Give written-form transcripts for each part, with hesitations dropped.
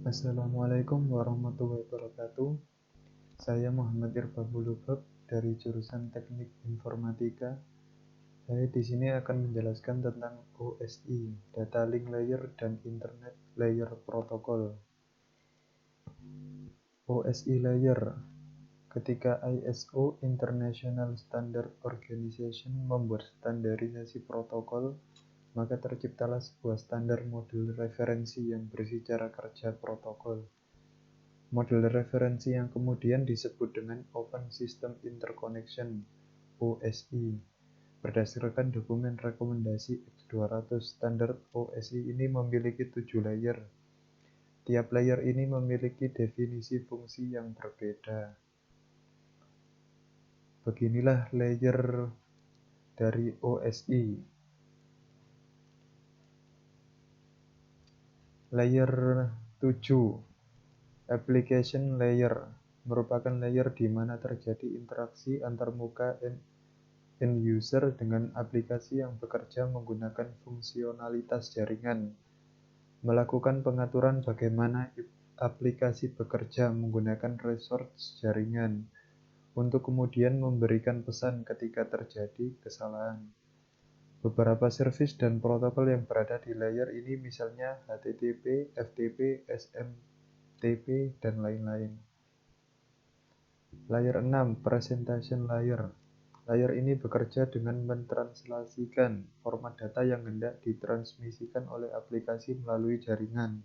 Assalamualaikum warahmatullahi wabarakatuh. Saya Muhammad Irbabul Lubab dari jurusan Teknik Informatika. Saya di sini akan menjelaskan tentang OSI, Data Link Layer dan Internet Layer Protocol. OSI Layer. Ketika ISO International Standard Organization membuat standarisasi protokol, maka terciptalah sebuah standar modul referensi yang berisi cara kerja protokol. Model referensi yang kemudian disebut dengan Open System Interconnection (OSI). Berdasarkan dokumen rekomendasi X200, standar OSI ini memiliki 7 layer. Tiap layer ini memiliki definisi fungsi yang berbeda. Beginilah layer dari OSI. Layer 7, Application Layer, merupakan layer di mana terjadi interaksi antarmuka end user dengan aplikasi yang bekerja menggunakan fungsionalitas jaringan, melakukan pengaturan bagaimana aplikasi bekerja menggunakan resource jaringan, untuk kemudian memberikan pesan ketika terjadi kesalahan. Beberapa service dan protokol yang berada di layer ini misalnya HTTP, FTP, SMTP, dan lain-lain. Layer 6, Presentation Layer. Layer ini bekerja dengan mentranslasikan format data yang hendak ditransmisikan oleh aplikasi melalui jaringan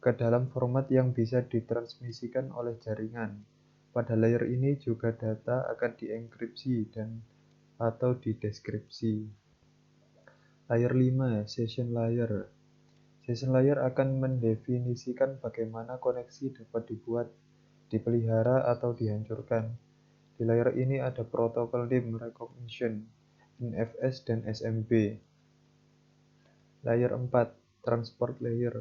ke dalam format yang bisa ditransmisikan oleh jaringan. Pada layer ini juga data akan dienkripsi dan atau dideskripsi. Layer 5, Session Layer. Session Layer akan mendefinisikan bagaimana koneksi dapat dibuat, dipelihara, atau dihancurkan. Di layer ini ada protokol name recognition, NFS, dan SMB. Layer 4, Transport Layer.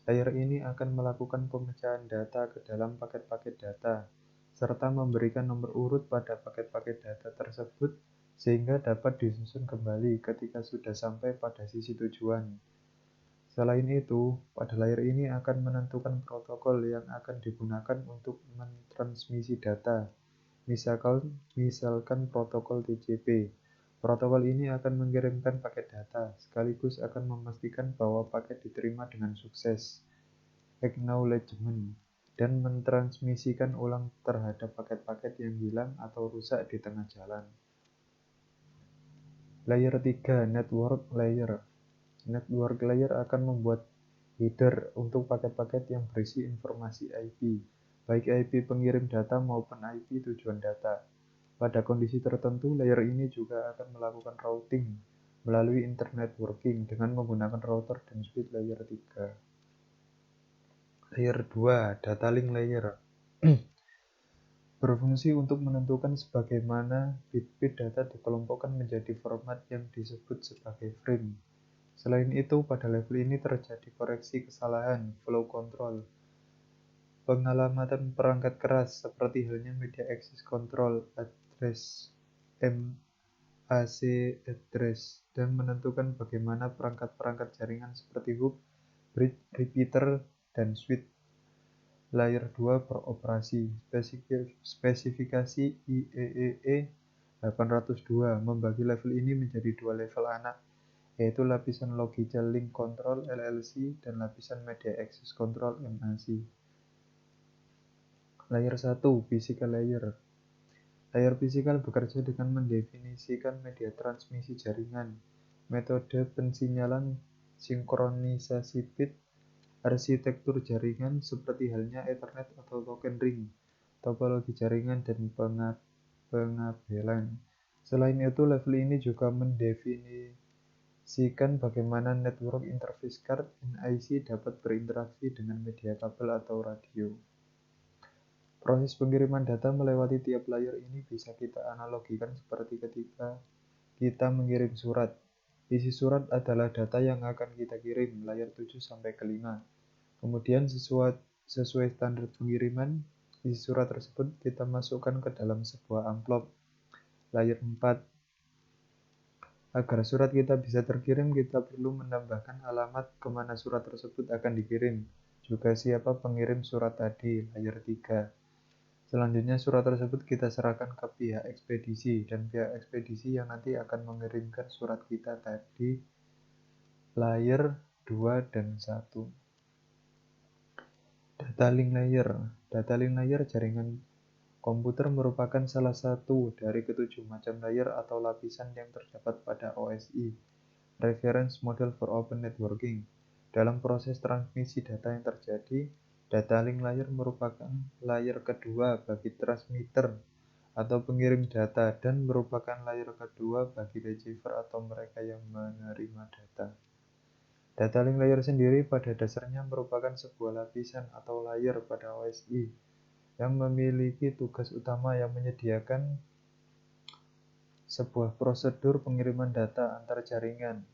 Layer ini akan melakukan pemecahan data ke dalam paket-paket data, serta memberikan nomor urut pada paket-paket data tersebut sehingga dapat disusun kembali ketika sudah sampai pada sisi tujuan. Selain itu, pada layer ini akan menentukan protokol yang akan digunakan untuk mentransmisi data. Misalkan protokol TCP. Protokol ini akan mengirimkan paket data, sekaligus akan memastikan bahwa paket diterima dengan sukses, acknowledgement, dan mentransmisikan ulang terhadap paket-paket yang hilang atau rusak di tengah jalan. Layer 3, Network Layer. Network Layer akan membuat header untuk paket-paket yang berisi informasi IP, baik IP pengirim data maupun IP tujuan data. Pada kondisi tertentu, layer ini juga akan melakukan routing melalui internet networking dengan menggunakan router dan switch layer 3. Layer 2, Data Link Layer. Berfungsi untuk menentukan sebagaimana bit-bit data dikelompokkan menjadi format yang disebut sebagai frame. Selain itu, pada level ini terjadi koreksi kesalahan, flow control, pengalamatan perangkat keras seperti halnya media access control address, MAC address, dan menentukan bagaimana perangkat-perangkat jaringan seperti hub, bridge, repeater, dan switch. Layer 2 beroperasi. Spesifikasi IEEE 802 membagi level ini menjadi 2 level anak, yaitu lapisan Logical Link Control (LLC) dan lapisan Media Access Control (MAC). Layer 1, Physical Layer. Layer fisikal bekerja dengan mendefinisikan media transmisi jaringan, metode pensinyalan, sinkronisasi bit, arsitektur jaringan seperti halnya Ethernet atau token ring, topologi jaringan, dan pengabelan. Selain itu, level ini juga mendefinisikan bagaimana network interface card (NIC) dapat berinteraksi dengan media kabel atau radio. Proses pengiriman data melewati tiap layer ini bisa kita analogikan seperti ketika kita mengirim surat. Isi surat adalah data yang akan kita kirim, layer 7 sampai ke 5. Kemudian sesuai standar pengiriman, isi surat tersebut kita masukkan ke dalam sebuah amplop, layer 4. Agar surat kita bisa terkirim, kita perlu menambahkan alamat kemana surat tersebut akan dikirim. juga siapa pengirim surat tadi, layer 3. Selanjutnya surat tersebut kita serahkan ke pihak ekspedisi, dan pihak ekspedisi yang nanti akan mengirimkan surat kita tadi, layer 2 dan 1. Data link layer. Data link layer jaringan komputer merupakan salah satu dari ketujuh macam layer atau lapisan yang terdapat pada OSI, Reference Model for Open Networking. Dalam proses transmisi data yang terjadi, data link layer merupakan layer kedua bagi transmitter atau pengirim data dan merupakan layer kedua bagi receiver atau mereka yang menerima data. Data link layer sendiri pada dasarnya merupakan sebuah lapisan atau layer pada OSI yang memiliki tugas utama yang menyediakan sebuah prosedur pengiriman data antar jaringan.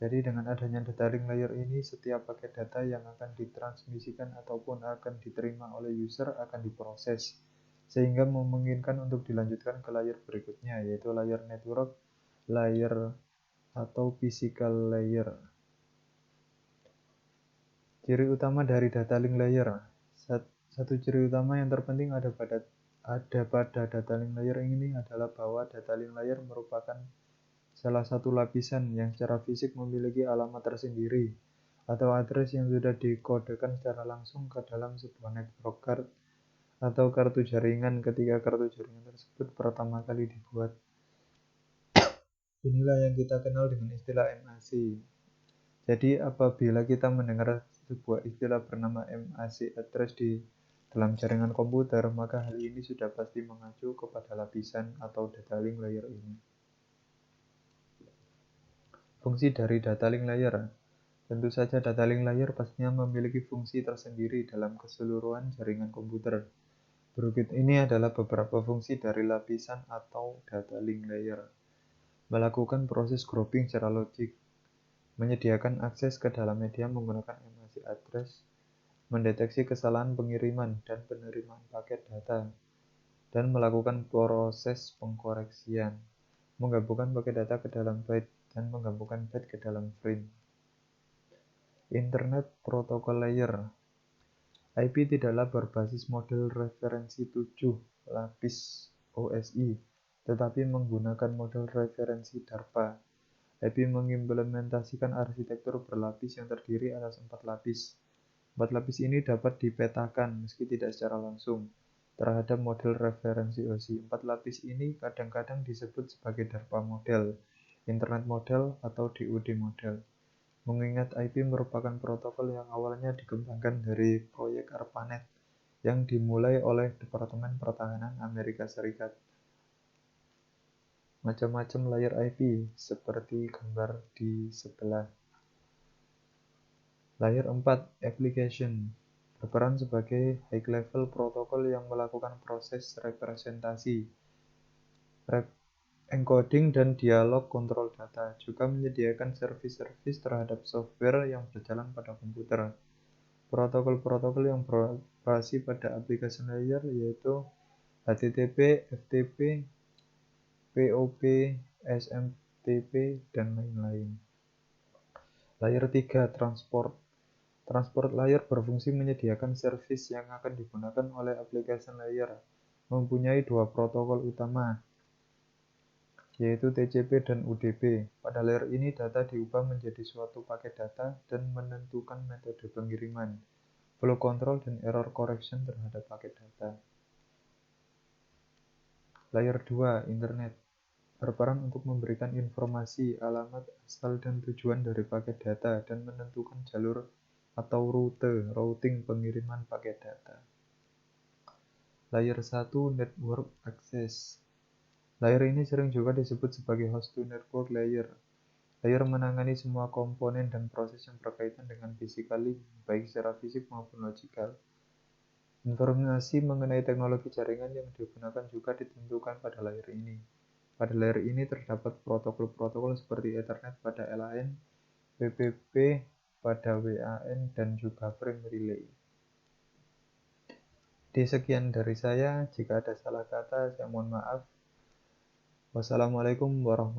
Jadi dengan adanya data link layer ini, setiap paket data yang akan ditransmisikan ataupun akan diterima oleh user akan diproses, sehingga memungkinkan untuk dilanjutkan ke layer berikutnya, yaitu layer network, layer atau physical layer. Ciri utama dari data link layer. Satu ciri utama yang terpenting ada pada data link layer ini adalah bahwa data link layer merupakan salah satu lapisan yang secara fisik memiliki alamat tersendiri atau address yang sudah dikodekan secara langsung ke dalam sebuah network card atau kartu jaringan ketika kartu jaringan tersebut pertama kali dibuat. Inilah yang kita kenal dengan istilah MAC. Jadi apabila kita mendengar sebuah istilah bernama MAC address di dalam jaringan komputer, maka hal ini sudah pasti mengacu kepada lapisan atau data link layer ini. Fungsi dari data link layer. Tentu saja data link layer pastinya memiliki fungsi tersendiri dalam keseluruhan jaringan komputer. Berikut ini adalah beberapa fungsi dari lapisan atau data link layer. Melakukan proses grouping secara logik, menyediakan akses ke dalam media menggunakan MAC address, mendeteksi kesalahan pengiriman dan penerimaan paket data, dan melakukan proses pengkoreksian, menggabungkan paket data ke dalam byte, dan menggabungkan byte ke dalam frame. Internet Protocol Layer. IP tidaklah berbasis model referensi 7 lapis OSI, tetapi menggunakan model referensi DARPA. IP mengimplementasikan arsitektur berlapis yang terdiri atas 4 lapis. 4 lapis ini dapat dipetakan meski tidak secara langsung terhadap model referensi OSI. 4 lapis ini kadang-kadang disebut sebagai DARPA model, Internet model, atau DoD model. Mengingat IP merupakan protokol yang awalnya dikembangkan dari proyek ARPANET yang dimulai oleh Departemen Pertahanan Amerika Serikat. Macam-macam layer IP, seperti gambar di sebelah. Layer 4, Application, berperan sebagai high-level protokol yang melakukan proses representasi, encoding dan dialog kontrol data, juga menyediakan servis-servis terhadap software yang berjalan pada komputer. Protokol-protokol yang beroperasi pada application layer yaitu HTTP, FTP, POP, SMTP, dan lain-lain. Layer 3, Transport. Transport layer berfungsi menyediakan servis yang akan digunakan oleh application layer, mempunyai dua protokol utama, yaitu TCP dan UDP. Pada layer ini data diubah menjadi suatu paket data dan menentukan metode pengiriman, flow control, dan error correction terhadap paket data. Layer 2, Internet, berperan untuk memberikan informasi, alamat, asal, dan tujuan dari paket data dan menentukan jalur atau rute routing pengiriman paket data. Layer 1, Network Access. Layer ini sering juga disebut sebagai host to network layer. Layer menangani semua komponen dan proses yang berkaitan dengan physical link, baik secara fisik maupun logikal. Informasi mengenai teknologi jaringan yang digunakan juga ditentukan pada layer ini. Pada layer ini terdapat protokol-protokol seperti Ethernet pada LAN, PPP pada WAN, dan juga frame relay. Sekian dari saya. Jika ada salah kata, saya mohon maaf. Wassalamualaikum warahmatullahi wabarakatuh.